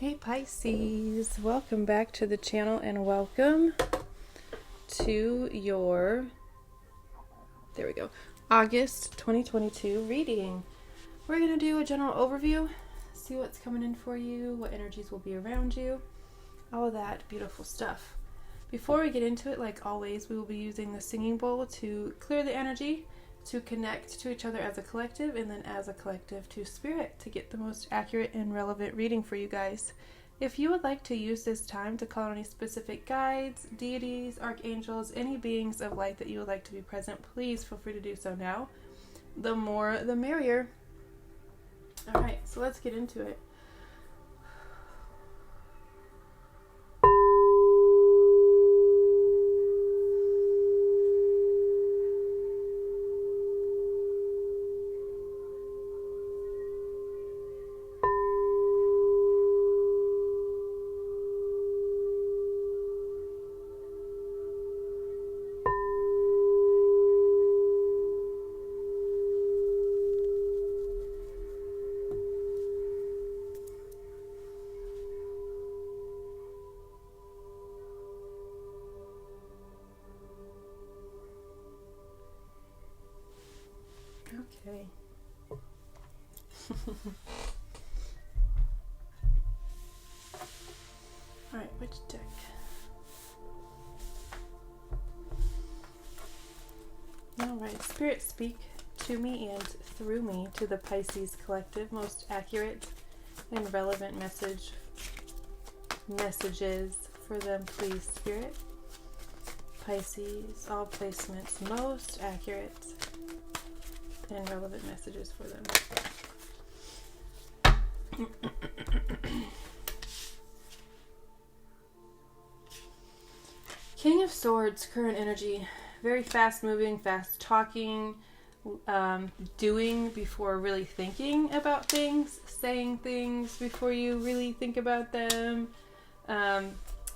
Hey Pisces, welcome back to the channel and welcome to your, August 2022 reading. We're going to do a general overview, see what's coming in for you, what energies will be around you, all of that beautiful stuff. Before we get into it, like always, we will be using the singing bowl to clear the energy, to connect to each other as a collective, and then as a collective to spirit to get the most accurate and relevant reading for you guys. If you would like to use this time to call on any specific guides, deities, archangels, any beings of light that you would like to be present, please feel free to do so now. The more, the merrier. Alright, so let's get into it. Okay. Alright, which deck? Alright, Spirit, speak to me and through me to the Pisces collective. Most accurate and relevant messages for them, please, Spirit. Pisces, all placements, most accurate and relevant messages for them. King of Swords, current energy. Very fast moving, fast talking, doing before really thinking about things, saying things before you really think about them,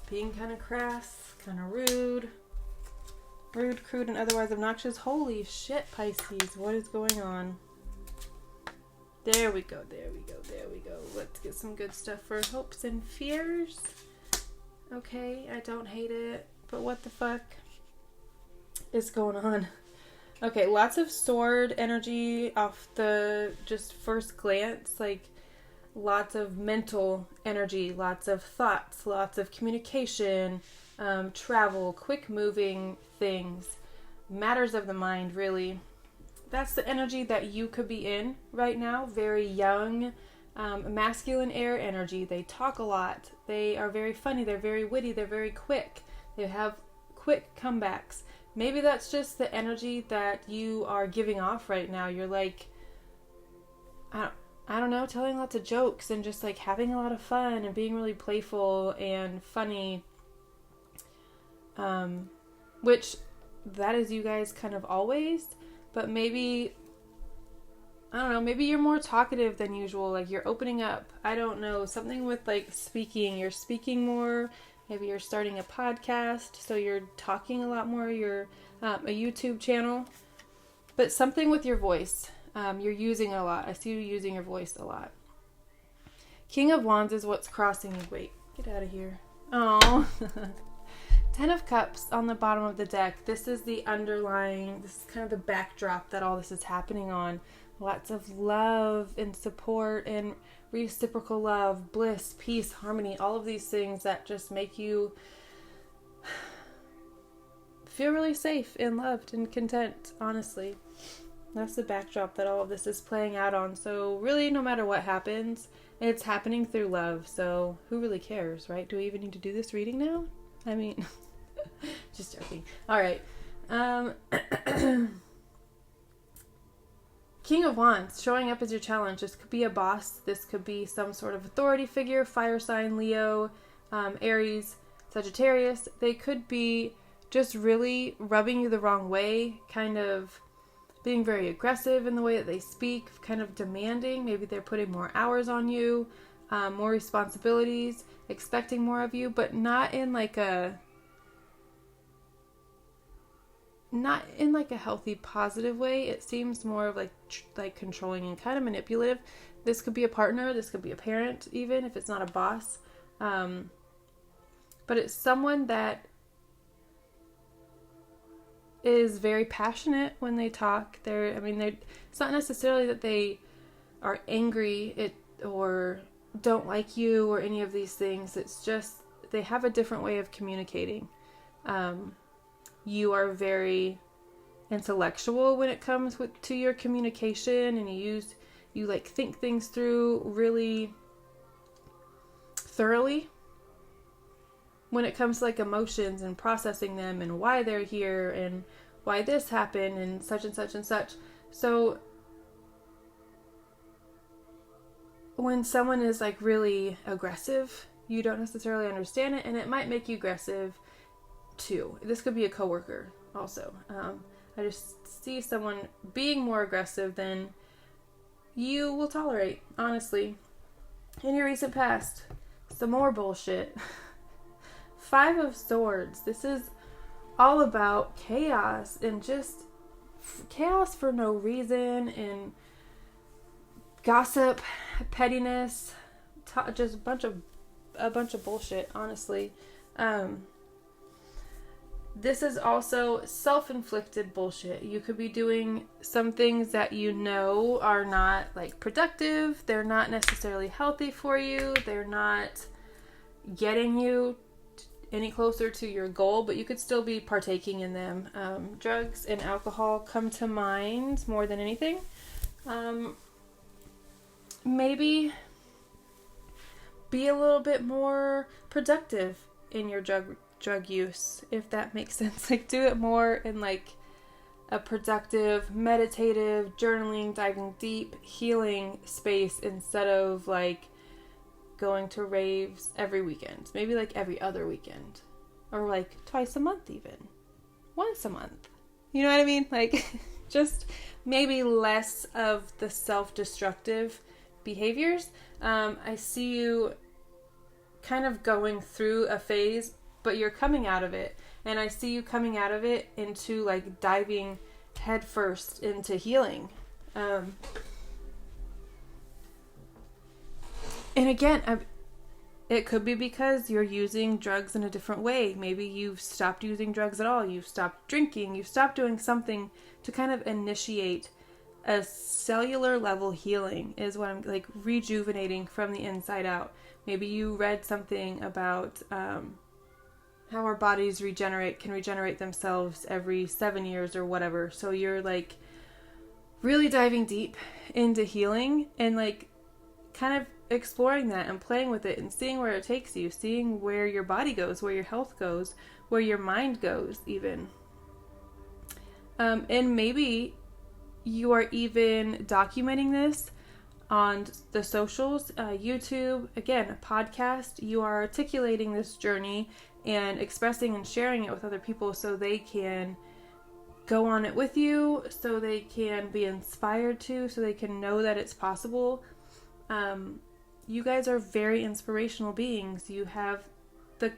being kind of crass, kind of rude, crude, and otherwise obnoxious. Holy shit, Pisces, what is going on? There we go. Let's get some good stuff for hopes and fears. Okay, I don't hate it, but what the fuck is going on? Okay, lots of sword energy off the just first glance, like lots of mental energy, lots of thoughts, lots of communication, travel, quick moving things, matters of the mind, really. That's the energy that you could be in right now. Very young, masculine air energy. They talk a lot. They are very funny. They're very witty. They're very quick. They have quick comebacks. Maybe that's just the energy that you are giving off right now. You're like, I don't know, telling lots of jokes and just like having a lot of fun and being really playful and funny. Which that is you guys kind of always, but maybe, I don't know, maybe you're more talkative than usual, like you're opening up, I don't know, something with like speaking, you're speaking more, maybe you're starting a podcast, so you're talking a lot more, you're a YouTube channel, but something with your voice, you're using it a lot, I see you using your voice a lot. King of Wands is what's crossing you, wait, get out of here, oh. 10 of Cups on the bottom of the deck. This is the underlying, this is kind of the backdrop that all this is happening on. Lots of love and support and reciprocal love, bliss, peace, harmony, all of these things that just make you feel really safe and loved and content, honestly. That's the backdrop that all of this is playing out on. So really, no matter what happens, it's happening through love. So who really cares, right? Do we even need to do this reading now? I mean, just joking. All right. King of Wands, showing up as your challenge. This could be a boss. This could be some sort of authority figure, fire sign, Leo, Aries, Sagittarius. They could be just really rubbing you the wrong way, kind of being very aggressive in the way that they speak, kind of demanding. Maybe they're putting more hours on you, more responsibilities, expecting more of you, but not in like a healthy, positive way. It seems more of like controlling and kind of manipulative. This could be a partner, this could be a parent, even if it's not a boss. But it's someone that is very passionate when they talk. It's not necessarily that they are angry or don't like you or any of these things. It's just they have a different way of communicating. You are very intellectual when it comes to your communication, and you think things through really thoroughly when it comes to like emotions and processing them and why they're here and why this happened and such and such and such. So when someone is like really aggressive, you don't necessarily understand it, and it might make you aggressive too. This could be a coworker also. I just see someone being more aggressive than you will tolerate, honestly. In your recent past, some more bullshit. 5 of Swords. This is all about chaos and just chaos for no reason, and gossip, pettiness, just a bunch of bullshit, honestly. This is also self-inflicted bullshit. You could be doing some things that you know are not like productive. They're not necessarily healthy for you. They're not getting you any closer to your goal, but you could still be partaking in them. Drugs and alcohol come to mind more than anything. Maybe be a little bit more productive in your drug use, if that makes sense. Like, do it more in like a productive, meditative, journaling, diving deep, healing space, instead of like going to raves every weekend. Maybe like every other weekend, or like twice a month, even once a month. You know what I mean? Like just maybe less of the self-destructive behaviors. I see you kind of going through a phase, but you're coming out of it. And I see you coming out of it into like diving headfirst into healing. And again, it could be because you're using drugs in a different way. Maybe you've stopped using drugs at all. You've stopped drinking. You've stopped doing something to kind of initiate a cellular level healing, is what I'm like, rejuvenating from the inside out. Maybe you read something about how our bodies can regenerate themselves every 7 years or whatever. So you're like really diving deep into healing and like kind of exploring that and playing with it and seeing where it takes you, seeing where your body goes, where your health goes, where your mind goes even. And maybe you are even documenting this on the socials, YouTube, again, a podcast. You are articulating this journey and expressing and sharing it with other people so they can go on it with you, so they can be inspired to, so they can know that it's possible. You guys are very inspirational beings. You have that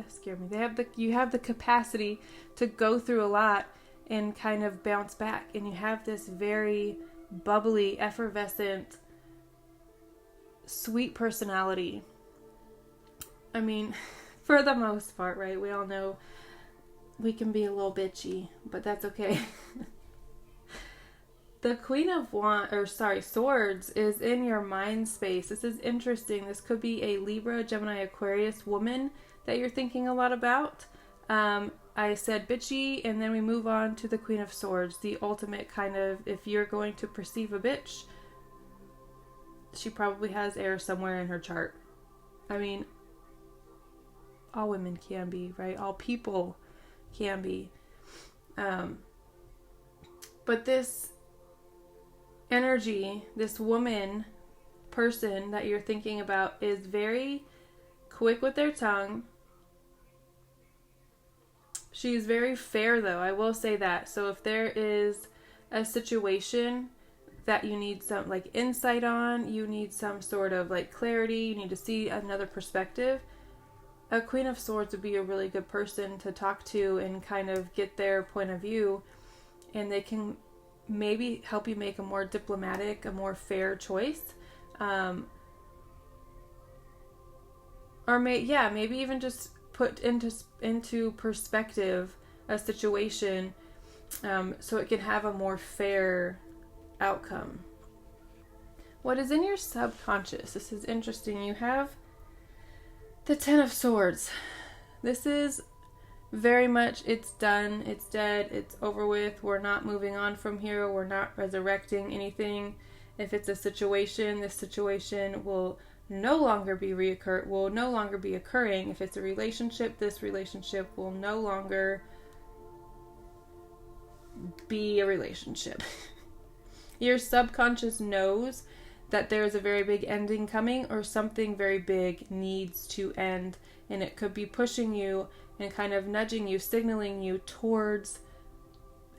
scared me. You have the capacity to go through a lot and kind of bounce back. And you have this very bubbly, effervescent, sweet personality. I mean, for the most part, right? We all know we can be a little bitchy, but that's okay. The Queen of Swords is in your mind space. This is interesting. This could be a Libra, Gemini, Aquarius woman that you're thinking a lot about. I said bitchy, and then we move on to the Queen of Swords, the ultimate kind of, if you're going to perceive a bitch, she probably has air somewhere in her chart. I mean, all women can be, right? All people can be. But this energy, this person that you're thinking about is very quick with their tongue. She's very fair, though. I will say that. So if there is a situation that you need some like insight on, you need some sort of like clarity, you need to see another perspective, a Queen of Swords would be a really good person to talk to and kind of get their point of view, and they can maybe help you make a more diplomatic, a more fair choice. Or maybe even just put into perspective a situation so it can have a more fair outcome. What is in your subconscious? This is interesting. You have the Ten of Swords. This is very much, it's done, it's dead, it's over with. We're not moving on from here. We're not resurrecting anything. If it's a situation, this situation will no longer be occurring. If it's a relationship, this relationship will no longer be a relationship. Your subconscious knows that there is a very big ending coming, or something very big needs to end, and it could be pushing you and kind of nudging you, signaling you towards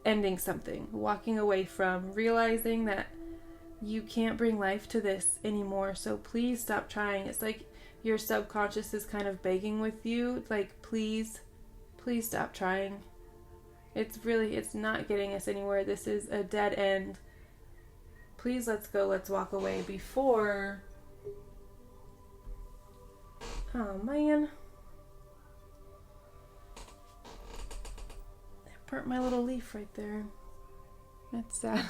ending something, walking away from, realizing that you can't bring life to this anymore, so please stop trying. It's like your subconscious is kind of begging with you, like, please stop trying. It's not getting us anywhere. This is a dead end. Please, let's go, let's walk away before... Oh, man. I burnt my little leaf right there. That's sad.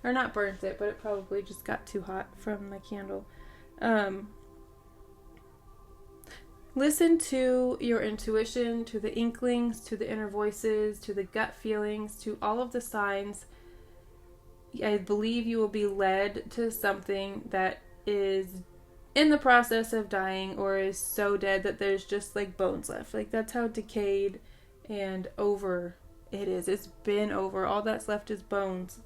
Or not burnt it, but it probably just got too hot from my candle. Listen to your intuition, to the inklings, to the inner voices, to the gut feelings, to all of the signs. I believe you will be led to something that is in the process of dying, or is so dead that there's just like bones left. Like, that's how decayed and over it is. It's been over. All that's left is bones.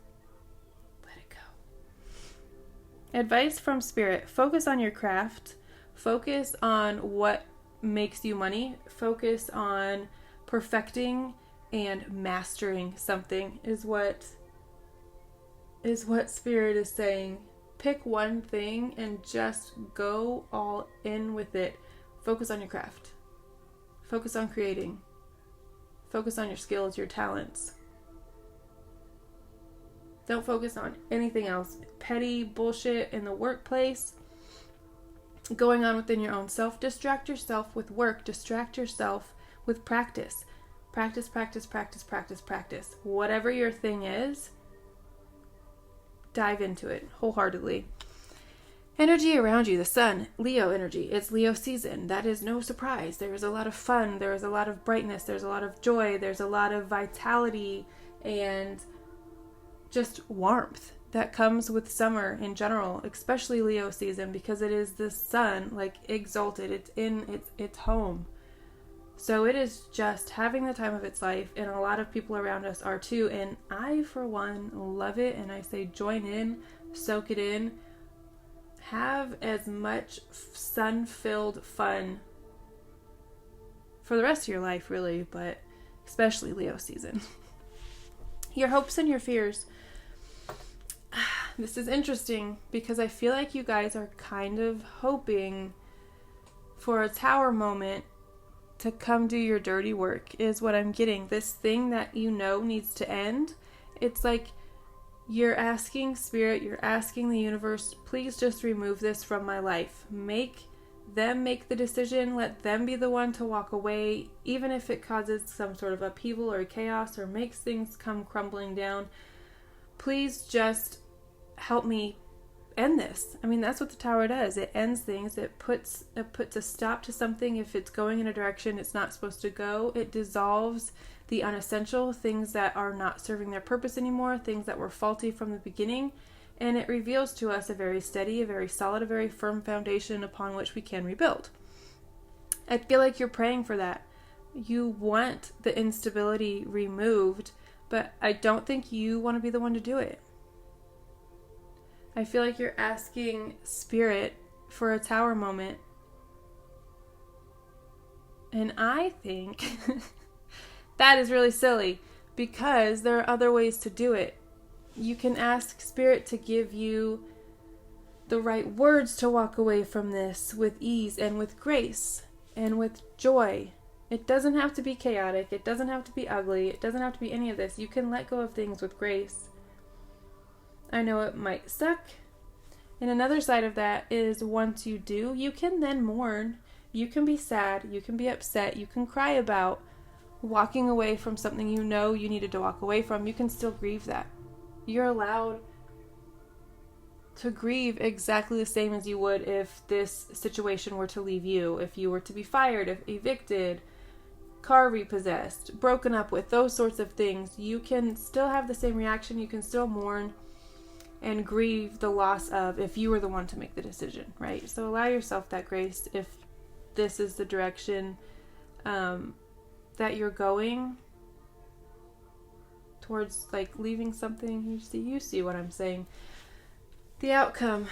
Let it go. Advice from Spirit. Focus on your craft. Focus on what makes you money. Focus on perfecting and mastering something is what Spirit is saying. Pick one thing and just go all in with it. Focus on your craft. Focus on creating. Focus on your skills, your talents. Don't focus on anything else. Petty bullshit in the workplace, going on within your own self. Distract yourself with work. Distract yourself with practice. Practice, practice, practice, practice, practice. Whatever your thing is, dive into it wholeheartedly. Energy around you, the sun, Leo energy. It's Leo season. That is no surprise. There is a lot of fun. There is a lot of brightness. There's a lot of joy. There's a lot of vitality and just warmth that comes with summer in general, especially Leo season, because it is the sun, like, exalted. It's in its home. So it is just having the time of its life, and a lot of people around us are too. And I, for one, love it. And I say join in, soak it in, have as much sun-filled fun for the rest of your life, really, but especially Leo season. Your hopes and your fears. This is interesting because I feel like you guys are kind of hoping for a tower moment to come do your dirty work, is what I'm getting. This thing that you know needs to end. It's like you're asking Spirit, you're asking the universe, please just remove this from my life. Make them make the decision. Let them be the one to walk away, even if it causes some sort of upheaval or chaos or makes things come crumbling down. Please just help me end this. I mean, that's what the tower does. It ends things. It puts a stop to something if it's going in a direction it's not supposed to go. It dissolves the unessential things that are not serving their purpose anymore, things that were faulty from the beginning, and it reveals to us a very steady, a very solid, a very firm foundation upon which we can rebuild. I feel like you're praying for that. You want the instability removed, but I don't think you want to be the one to do it. I feel like you're asking Spirit for a tower moment. And I think that is really silly because there are other ways to do it. You can ask Spirit to give you the right words to walk away from this with ease and with grace and with joy. It doesn't have to be chaotic. It doesn't have to be ugly. It doesn't have to be any of this. You can let go of things with grace. I know it might suck. And another side of that is once you do, you can then mourn. You can be sad. You can be upset. You can cry about walking away from something you know you needed to walk away from. You can still grieve that. You're allowed to grieve exactly the same as you would if this situation were to leave you, if you were to be fired, if evicted, car repossessed, broken up with, those sorts of things. You can still have the same reaction. You can still mourn and grieve the loss of if you were the one to make the decision, right? So allow yourself that grace if this is the direction that you're going towards, like leaving something. You see what I'm saying. The outcome.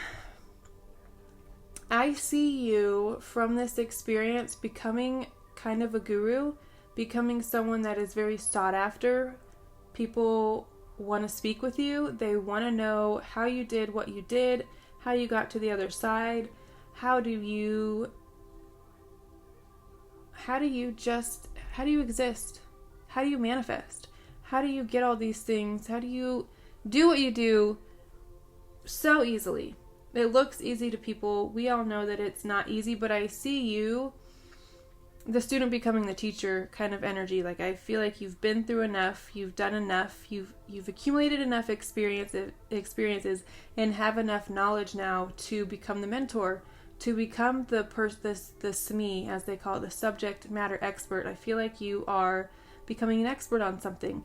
I see you from this experience becoming kind of a guru, becoming someone that is very sought after. People want to speak with you. They want to know how you did what you did, how you got to the other side. How do you exist? How do you manifest? How do you get all these things? How do you do what you do so easily? It looks easy to people. We all know that it's not easy, but I see you, the student becoming the teacher kind of energy. Like, I feel like you've been through enough, you've done enough, you've accumulated enough experiences and have enough knowledge now to become the mentor, to become the SME, as they call it, the subject matter expert. I feel like you are becoming an expert on something.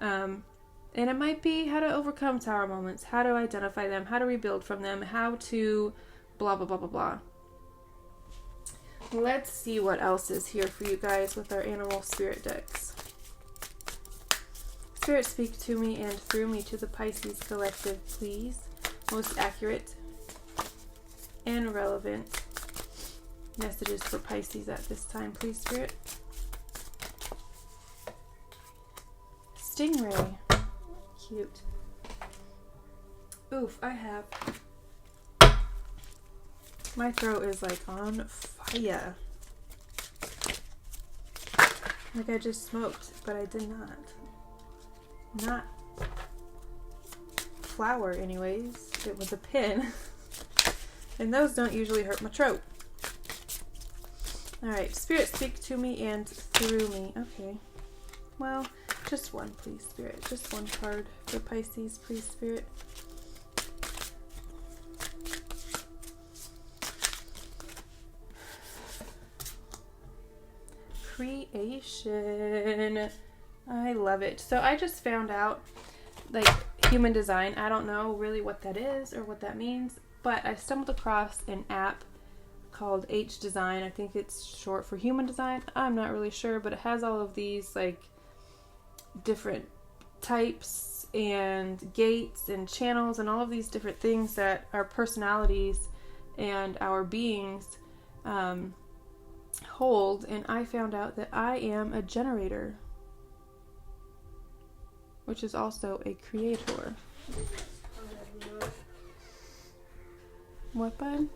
And it might be how to overcome tower moments, how to identify them, how to rebuild from them, how to blah, blah, blah, blah, blah. Let's see what else is here for you guys with our animal spirit decks. Spirit, speak to me and through me to the Pisces collective, please. Most accurate and relevant messages for Pisces at this time, please, Spirit. Stingray. Cute. Oof, my throat is like on fire. Like I just smoked, but I did not. Not flour anyways. It was a pin. And those don't usually hurt my throat. Alright, Spirit, speak to me and through me. Okay. Well, just one, please, Spirit. Just one card for Pisces, please, Spirit. Creation. I love it. So I just found out, like, human design. I don't know really what that is or what that means, but I stumbled across an app called H Design. I think it's short for human design. I'm not really sure, but it has all of these, like, different types and gates and channels and all of these different things that our personalities and our beings hold. And I found out that I am a generator, which is also a creator. What, bud?